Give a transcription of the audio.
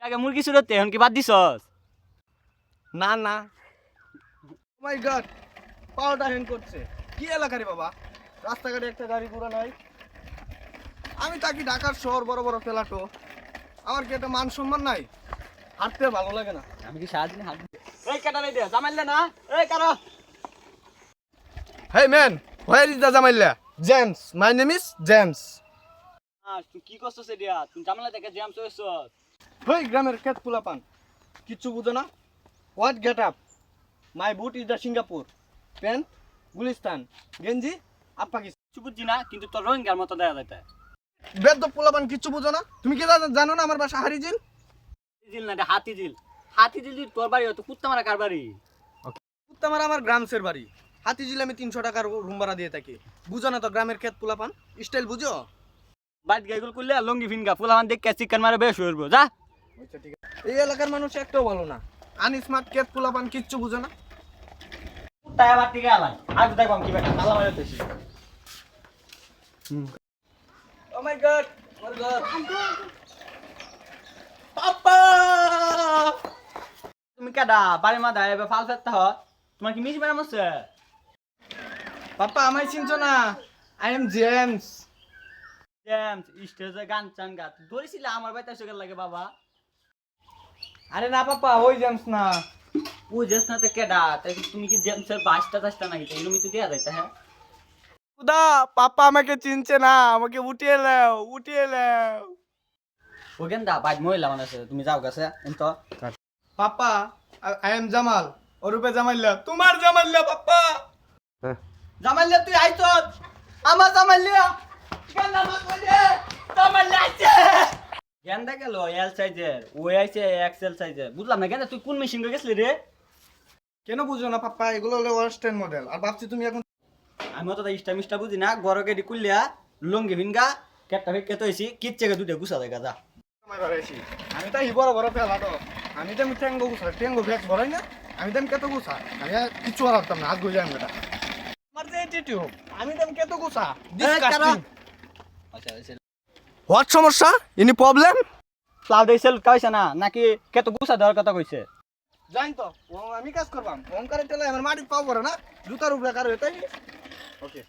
আগে মুরগি চুরতে এখন কি বাদ দিছস? না না মাই গড পাওয়াটা হ্যাং করছে কি এলাকা রে বাবা রাস্তাঘাটে একটা গাড়ি ঘোড়া নাই আমি থাকি ঢাকার শহর বড় বড় ফেলাটো আমার কি একটা মান সম্মান নাই হাঁটতে ভালো লাগে না আমি কি সারাদিন হাত এই কাটা নাই দে জামাইলে না এই কারো hey man where is the জামাইলা James my name is James তুই কি করছস এডিয়া তুই জামাইলা দেখে জ্যাম চয়েছস হেই গ্রামের খেত পোলাপান কিচ্ছু বুঝো না what get up my boot is the Singapore pant Gulistan গেঞ্জি আপ পাকিস্তান কিছু বুঝছি না কিন্তু তোর রোহিঙ্গার মতো দেখা যাইতে বেদ পোলাপান কিচ্ছু বুঝো না তুমি কি জানো না আমার বাসা হারিজিল জিল না হাতি জিল হাতি জিল তোর বাড়ি হতো কুত্তা মারা কার বাড়ি কুত্তামারা আমার গ্রামসের বাড়ি হাতিঝিল আমি 300 টাকার রুম ভাড়া দিয়ে থাকি বুঝো না তো গ্রামের ক্ষেত পোলাপান স্টাইল বুঝো বাইট গাইগুল করলে লঙ্গি ফিনগা ফুলামান দেখ চিকেন মারে বেশ হইব যা আচ্ছা ঠিক আছে এই এলাকার মানুষ একটাও ভালো না আনস্মার্ট ক্ষেত পোলাপান কিচ্ছু বুঝো না কুত্তা আবার টিকে আলাই আজ দেখো কি বেটা তালা মারে তেছি ও মাই গড মাই গড পাপা তুমি কেডা বাড়ি মা দায় ফাল ফেলতে হ তোমার কি মিস মেরাম আছে পাপা আমায় চিনছো না আই এম জেমস জেমস স্টেজে গান চান গা ধরেছিল আমার বাইতে এসে লাগে বাবা আরে না পাপা ওই জেমস না ও জেস না তো কেডা তাই তুমি কি জেমসের বাসটা টাসটা নাকি তাই তুমি তো দেয়া যাইতা হ্যাঁ খুদা পাপা আমাকে চিনছে না আমাকে উঠিয়ে নাও ও গেন্দা বাইট মহিলা মানুষ তুমি যাও গেছে এন্ত পাপা আই এম জামাল ওরূপে জামাইল্লা তোমার জামাইল্লা পাপা জামাইলে তুই আইছ আমার জামাইলে গেন্দা মাকলে জামাইলে আইছে গেন্দা গেল এল সাইজের ও আইছে এক্সেল সাইজের বুঝলাম না গেন্দা তুই কোন মেশিন গেছলি রে কেন বুঝো না পাপা এগুলো হলো ওয়েস্টার্ন মডেল আর ভাবছি তুমি এখন আমি তো ইস্টা মিস্টা বুঝি না গরকে দি কুলিয়া লঙ্গি ভিনগা কেটটা ফেক কেতো হইছি কিচ্ছেকে দুইটা গুছা দেখা যা সময় বাড়াইছি আমি তাই বড় বড় ফেলা তো আমি তো ট্যাঙ্গো ফ্লেক্স ভরাই না আমি তো কত গুছা আমি আর কিছু হারাতাম না হাত গই যাই এটা আমার যে অ্যাটিটিউড আমি তো কত গুছা ডিসকাস্টিং আচ্ছা আচ্ছা হোয়াট সমস্যা এনি প্রবলেম ক্লাউড এসেল কইছে না নাকি কেতো গুছা দেওয়ার কথা কইছে জানি তো আমি কাজ করবাম ওমকারের টেলা আমার মাটি পাও করে না জুতার উপরে কারো এটাই ওকে